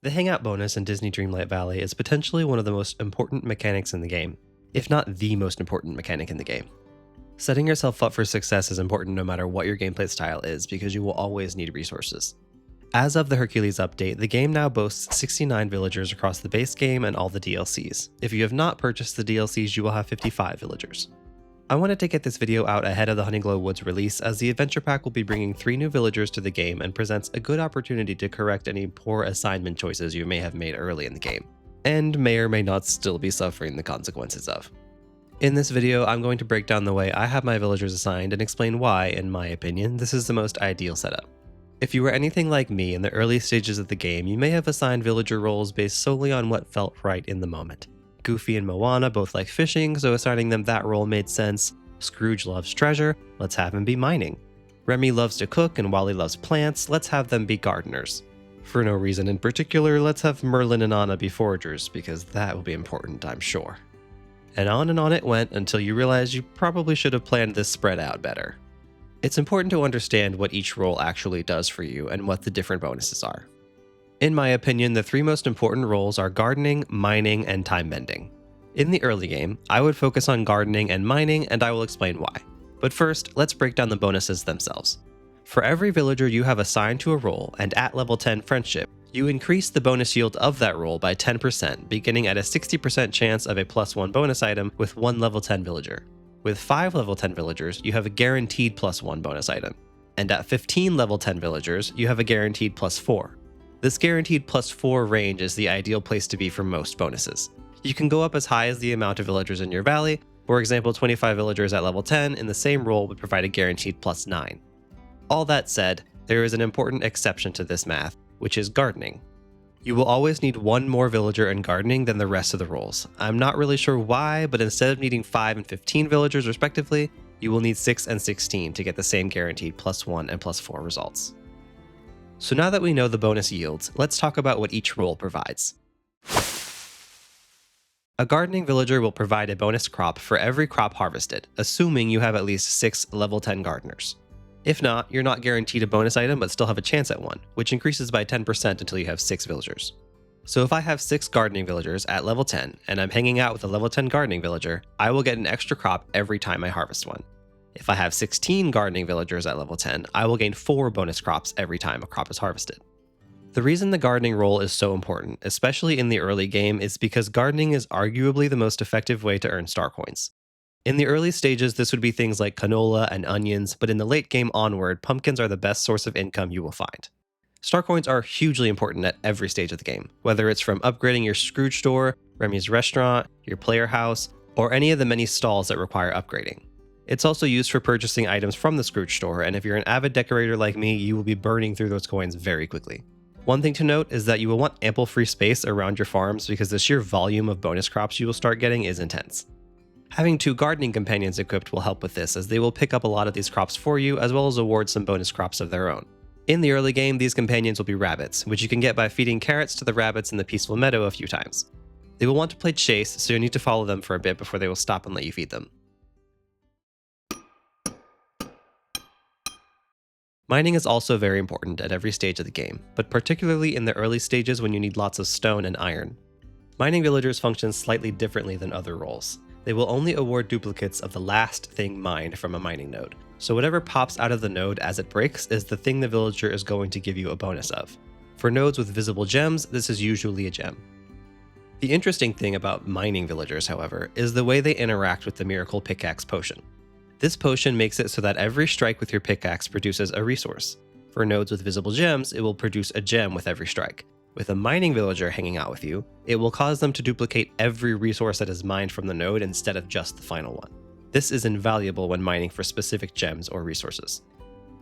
The Hangout Bonus in Disney Dreamlight Valley is potentially one of the most important mechanics in the game, if not the most important mechanic in the game. Setting yourself up for success is important no matter what your gameplay style is because you will always need resources. As of the Hercules update, the game now boasts 69 villagers across the base game and all the DLCs. If you have not purchased the DLCs, you will have 55 villagers. I wanted to get this video out ahead of the Honeyglow Woods release, as the adventure pack will be bringing 3 new villagers to the game and presents a good opportunity to correct any poor assignment choices you may have made early in the game, and may or may not still be suffering the consequences of. In this video, I'm going to break down the way I have my villagers assigned and explain why, in my opinion, this is the most ideal setup. If you were anything like me in the early stages of the game, you may have assigned villager roles based solely on what felt right in the moment. Goofy and Moana both like fishing, so assigning them that role made sense. Scrooge loves treasure, let's have him be mining. Remy loves to cook and Wally loves plants, let's have them be gardeners. For no reason in particular, let's have Merlin and Anna be foragers, because that will be important, I'm sure. And on it went until you realize you probably should have planned this spread out better. It's important to understand what each role actually does for you and what the different bonuses are. In my opinion, the 3 most important roles are gardening, mining, and timebending. In the early game, I would focus on gardening and mining, and I will explain why. But first, let's break down the bonuses themselves. For every villager you have assigned to a role, and at level 10 friendship, you increase the bonus yield of that role by 10%, beginning at a 60% chance of a +1 bonus item with 1 level 10 villager. With 5 level 10 villagers, you have a guaranteed +1 bonus item. And at 15 level 10 villagers, you have a guaranteed +4. This guaranteed +4 range is the ideal place to be for most bonuses. You can go up as high as the amount of villagers in your valley. For example, 25 villagers at level 10 in the same role would provide a guaranteed +9. All that said, there is an important exception to this math, which is gardening. You will always need 1 more villager in gardening than the rest of the roles. I'm not really sure why, but instead of needing 5 and 15 villagers respectively, you will need 6 and 16 to get the same guaranteed +1 and +4 results. So now that we know the bonus yields, let's talk about what each role provides. A gardening villager will provide a bonus crop for every crop harvested, assuming you have at least 6 level 10 gardeners. If not, you're not guaranteed a bonus item but still have a chance at one, which increases by 10% until you have 6 villagers. So if I have 6 gardening villagers at level 10 and I'm hanging out with a level 10 gardening villager, I will get an extra crop every time I harvest one. If I have 16 gardening villagers at level 10, I will gain 4 bonus crops every time a crop is harvested. The reason the gardening role is so important, especially in the early game, is because gardening is arguably the most effective way to earn star coins. In the early stages, this would be things like canola and onions, but in the late game onward, pumpkins are the best source of income you will find. Star coins are hugely important at every stage of the game, whether it's from upgrading your Scrooge store, Remy's restaurant, your player house, or any of the many stalls that require upgrading. It's also used for purchasing items from the Scrooge store, and if you're an avid decorator like me, you will be burning through those coins very quickly. One thing to note is that you will want ample free space around your farms because the sheer volume of bonus crops you will start getting is intense. Having 2 gardening companions equipped will help with this, as they will pick up a lot of these crops for you, as well as award some bonus crops of their own. In the early game, these companions will be rabbits, which you can get by feeding carrots to the rabbits in the peaceful meadow a few times. They will want to play chase, so you'll need to follow them for a bit before they will stop and let you feed them. Mining is also very important at every stage of the game, but particularly in the early stages when you need lots of stone and iron. Mining villagers function slightly differently than other roles. They will only award duplicates of the last thing mined from a mining node, so whatever pops out of the node as it breaks is the thing the villager is going to give you a bonus of. For nodes with visible gems, this is usually a gem. The interesting thing about mining villagers, however, is the way they interact with the Miracle Pickaxe potion. This potion makes it so that every strike with your pickaxe produces a resource. For nodes with visible gems, it will produce a gem with every strike. With a mining villager hanging out with you, it will cause them to duplicate every resource that is mined from the node instead of just the final one. This is invaluable when mining for specific gems or resources.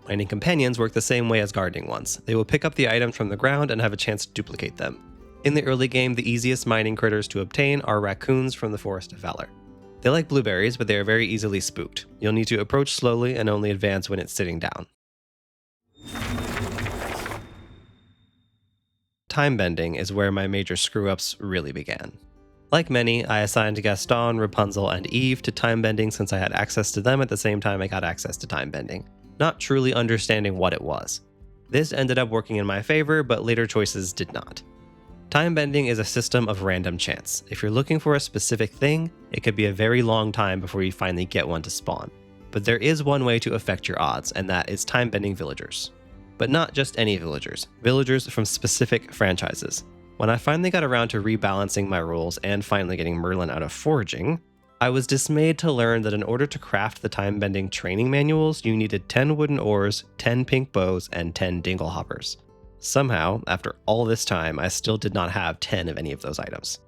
Mining companions work the same way as gardening ones. They will pick up the items from the ground and have a chance to duplicate them. In the early game, the easiest mining critters to obtain are raccoons from the Forest of Valor. They like blueberries, but they are very easily spooked. You'll need to approach slowly and only advance when it's sitting down. Timebending is where my major screw-ups really began. Like many, I assigned Gaston, Rapunzel, and Eve to timebending since I had access to them at the same time I got access to timebending, not truly understanding what it was. This ended up working in my favor, but later choices did not. Timebending is a system of random chance. If you're looking for a specific thing, it could be a very long time before you finally get one to spawn. But there is one way to affect your odds, and that is timebending villagers. But not just any villagers from specific franchises. When I finally got around to rebalancing my rules and finally getting Merlin out of Foraging, I was dismayed to learn that in order to craft the timebending training manuals, you needed 10 wooden ores, 10 pink bows, and 10 dingle hoppers. Somehow, after all this time, I still did not have 10 of any of those items.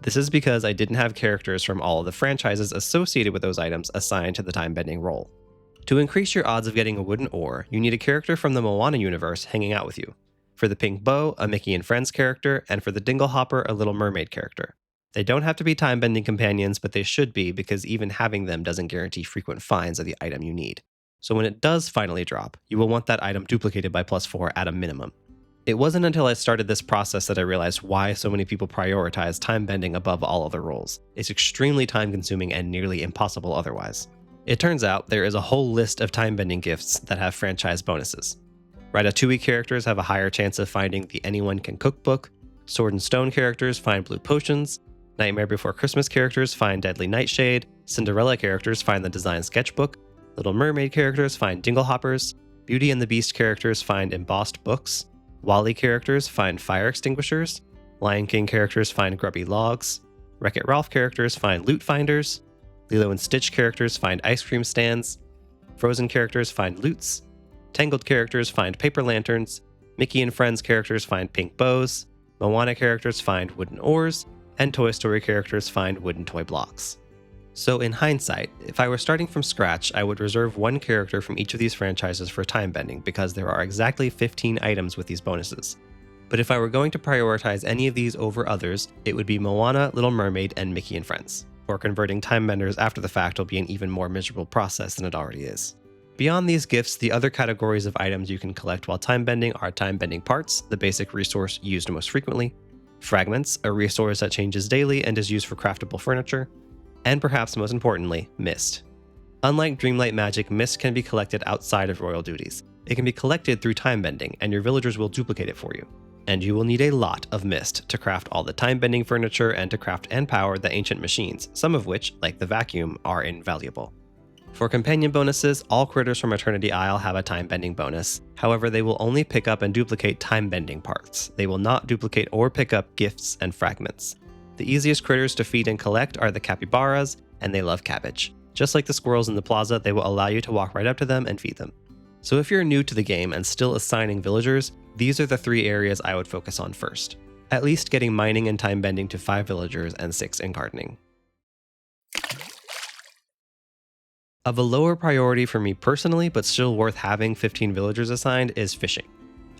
This is because I didn't have characters from all of the franchises associated with those items assigned to the timebending role. To increase your odds of getting a wooden ore, you need a character from the Moana universe hanging out with you. For the pink bow, a Mickey and Friends character, and for the dingle hopper, a Little Mermaid character. They don't have to be timebending companions, but they should be because even having them doesn't guarantee frequent finds of the item you need. So when it does finally drop, you will want that item duplicated by +4 at a minimum. It wasn't until I started this process that I realized why so many people prioritize timebending above all other roles. It's extremely time-consuming and nearly impossible otherwise. It turns out there is a whole list of timebending gifts that have franchise bonuses. Ratatouille characters have a higher chance of finding the Anyone Can Cook book, Sword and Stone characters find blue potions, Nightmare Before Christmas characters find Deadly Nightshade, Cinderella characters find the Design Sketchbook, Little Mermaid characters find dingle hoppers, Beauty and the Beast characters find embossed books, Wall-E characters find fire extinguishers, Lion King characters find grubby logs, Wreck-It Ralph characters find loot finders, Lilo and Stitch characters find ice cream stands, Frozen characters find loots, Tangled characters find paper lanterns, Mickey and Friends characters find pink bows, Moana characters find wooden oars, and Toy Story characters find wooden toy blocks. So in hindsight, if I were starting from scratch, I would reserve one character from each of these franchises for timebending because there are exactly 15 items with these bonuses. But if I were going to prioritize any of these over others, it would be Moana, Little Mermaid, and Mickey and Friends. Or converting timebenders after the fact will be an even more miserable process than it already is. Beyond these gifts, the other categories of items you can collect while timebending are timebending parts, the basic resource used most frequently, fragments, a resource that changes daily and is used for craftable furniture, and perhaps most importantly, mist. Unlike Dreamlight magic, mist can be collected outside of royal duties. It can be collected through timebending, and your villagers will duplicate it for you. And you will need a lot of mist to craft all the timebending furniture and to craft and power the ancient machines, some of which, like the vacuum, are invaluable. For companion bonuses, all critters from Eternity Isle have a timebending bonus. However, they will only pick up and duplicate timebending parts. They will not duplicate or pick up gifts and fragments. The easiest critters to feed and collect are the capybaras, and they love cabbage. Just like the squirrels in the plaza, they will allow you to walk right up to them and feed them. So if you're new to the game and still assigning villagers, these are the 3 areas I would focus on first. At least getting mining and timebending to 5 villagers and 6 in gardening. Of a lower priority for me personally, but still worth having 15 villagers assigned, is fishing.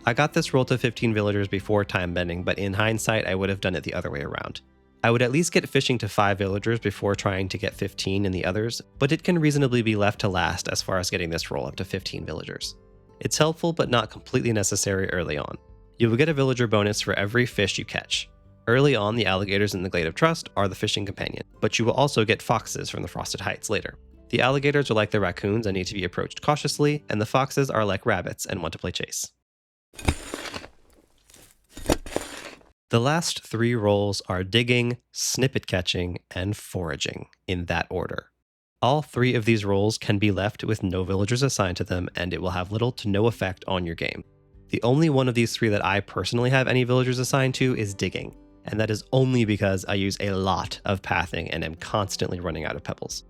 I got this role to 15 villagers before timebending, but in hindsight I would have done it the other way around. I would at least get fishing to 5 villagers before trying to get 15 in the others, but it can reasonably be left to last as far as getting this role up to 15 villagers. It's helpful but not completely necessary early on. You will get a villager bonus for every fish you catch. Early on, the alligators in the Glade of Trust are the fishing companion, but you will also get foxes from the Frosted Heights later. The alligators are like the raccoons and need to be approached cautiously, and the foxes are like rabbits and want to play chase. The last 3 roles are digging, snippet catching, and foraging, in that order. All 3 of these roles can be left with no villagers assigned to them, and it will have little to no effect on your game. The only one of these 3 that I personally have any villagers assigned to is digging, and that is only because I use a lot of pathing and am constantly running out of pebbles.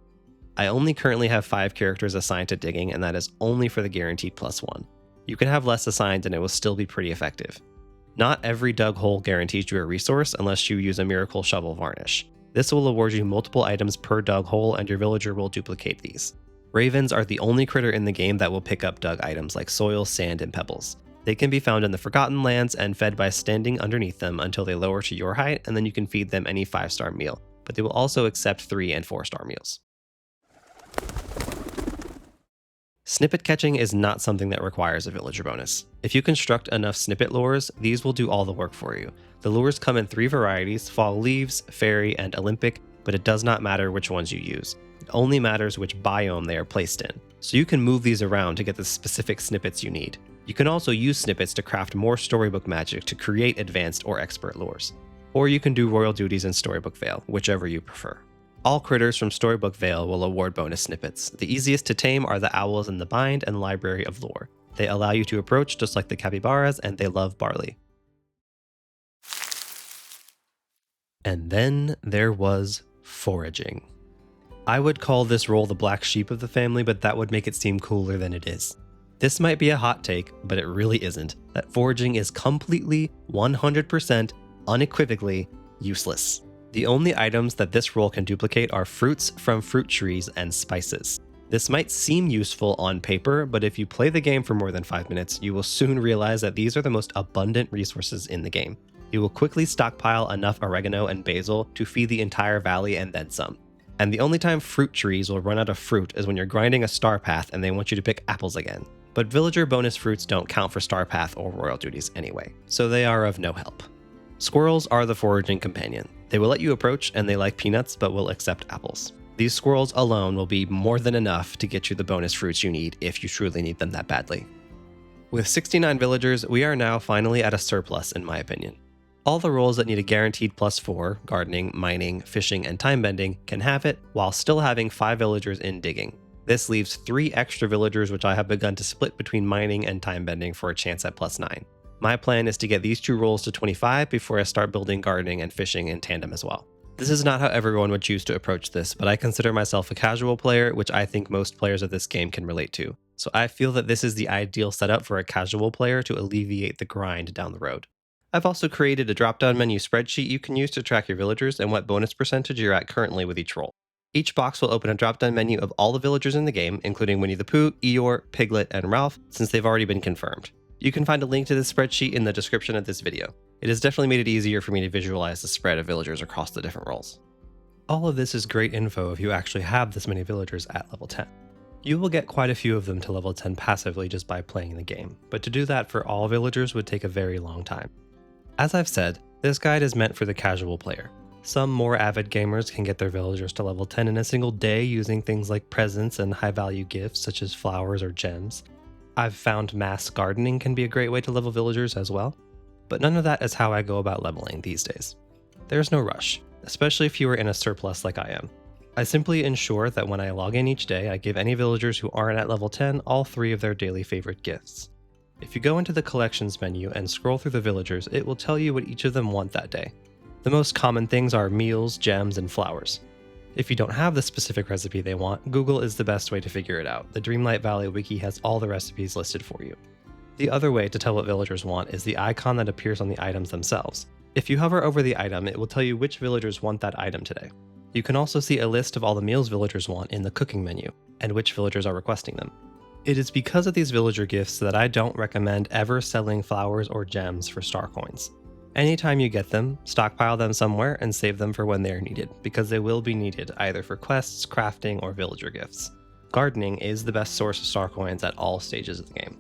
I only currently have 5 characters assigned to digging, and that is only for the guaranteed +1. You can have less assigned and it will still be pretty effective. Not every dug hole guarantees you a resource unless you use a miracle shovel varnish. This will award you multiple items per dug hole and your villager will duplicate these. Ravens are the only critter in the game that will pick up dug items like soil, sand, and pebbles. They can be found in the Forgotten Lands and fed by standing underneath them until they lower to your height, and then you can feed them any 5-star meal, but they will also accept 3 and 4-star meals. Snippet catching is not something that requires a villager bonus. If you construct enough snippet lures, these will do all the work for you. The lures come in 3 varieties, fall leaves, fairy, and Olympic, but it does not matter which ones you use. It only matters which biome they are placed in. So you can move these around to get the specific snippets you need. You can also use snippets to craft more storybook magic to create advanced or expert lores. Or you can do royal duties in Storybook Vale, whichever you prefer. All critters from Storybook Vale will award bonus snippets. The easiest to tame are the owls in the Bind and Library of Lore. They allow you to approach just like the capybaras, and they love barley. And then there was Foraging. I would call this role the black sheep of the family, but that would make it seem cooler than it is. This might be a hot take, but it really isn't, that foraging is completely, 100%, unequivocally useless. The only items that this role can duplicate are fruits from fruit trees and spices. This might seem useful on paper, but if you play the game for more than 5 minutes, you will soon realize that these are the most abundant resources in the game. You will quickly stockpile enough oregano and basil to feed the entire valley and then some. And the only time fruit trees will run out of fruit is when you're grinding a star path and they want you to pick apples again. But villager bonus fruits don't count for star path or royal duties anyway, so they are of no help. Squirrels are the foraging companion. They will let you approach and they like peanuts but will accept apples. These squirrels alone will be more than enough to get you the bonus fruits you need if you truly need them that badly. With 69 villagers, we are now finally at a surplus in my opinion. All the roles that need a guaranteed +4, gardening, mining, fishing, and timebending, can have it while still having 5 villagers in digging. This leaves 3 extra villagers which I have begun to split between mining and timebending for a chance at +9. My plan is to get these 2 roles to 25 before I start building gardening and fishing in tandem as well. This is not how everyone would choose to approach this, but I consider myself a casual player, which I think most players of this game can relate to. So I feel that this is the ideal setup for a casual player to alleviate the grind down the road. I've also created a drop-down menu spreadsheet you can use to track your villagers and what bonus percentage you're at currently with each role. Each box will open a drop-down menu of all the villagers in the game, including Winnie the Pooh, Eeyore, Piglet, and Ralph, since they've already been confirmed. You can find a link to this spreadsheet in the description of this video. It has definitely made it easier for me to visualize the spread of villagers across the different roles. All of this is great info if you actually have this many villagers at level 10. You will get quite a few of them to level 10 passively just by playing the game, but to do that for all villagers would take a very long time. As I've said, this guide is meant for the casual player. Some more avid gamers can get their villagers to level 10 in a single day using things like presents and high-value gifts such as flowers or gems. I've found mass gardening can be a great way to level villagers as well, but none of that is how I go about leveling these days. There's no rush, especially if you are in a surplus like I am. I simply ensure that when I log in each day, I give any villagers who aren't at level 10 all 3 of their daily favorite gifts. If you go into the collections menu and scroll through the villagers, it will tell you what each of them want that day. The most common things are meals, gems, and flowers. If you don't have the specific recipe they want, Google is the best way to figure it out. The Dreamlight Valley wiki has all the recipes listed for you. The other way to tell what villagers want is the icon that appears on the items themselves. If you hover over the item, it will tell you which villagers want that item today. You can also see a list of all the meals villagers want in the cooking menu, and which villagers are requesting them. It is because of these villager gifts that I don't recommend ever selling flowers or gems for star coins. Anytime you get them, stockpile them somewhere and save them for when they are needed, because they will be needed either for quests, crafting, or villager gifts. Gardening is the best source of star coins at all stages of the game.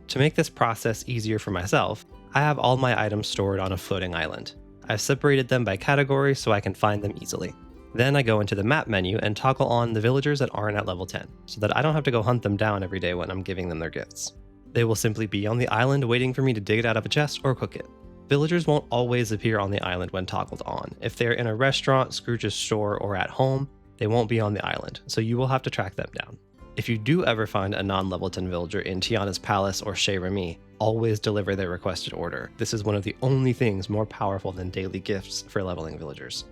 To make this process easier for myself, I have all my items stored on a floating island. I've separated them by category so I can find them easily. Then I go into the map menu and toggle on the villagers that aren't at level 10, so that I don't have to go hunt them down every day when I'm giving them their gifts. They will simply be on the island waiting for me to dig it out of a chest or cook it. Villagers won't always appear on the island when toggled on. If they're in a restaurant, Scrooge's store, or at home, they won't be on the island, so you will have to track them down. If you do ever find a non-level 10 villager in Tiana's Palace or Chez Remy, always deliver their requested order. This is one of the only things more powerful than daily gifts for leveling villagers.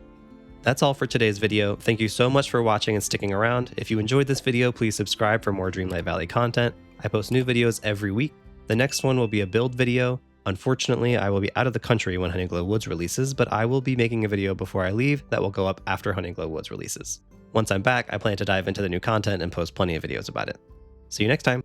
That's all for today's video. Thank you so much for watching and sticking around. If you enjoyed this video, please subscribe for more Dreamlight Valley content. I post new videos every week. The next one will be a build video. Unfortunately, I will be out of the country when Honeyglow Woods releases, but I will be making a video before I leave that will go up after Honeyglow Woods releases. Once I'm back, I plan to dive into the new content and post plenty of videos about it. See you next time!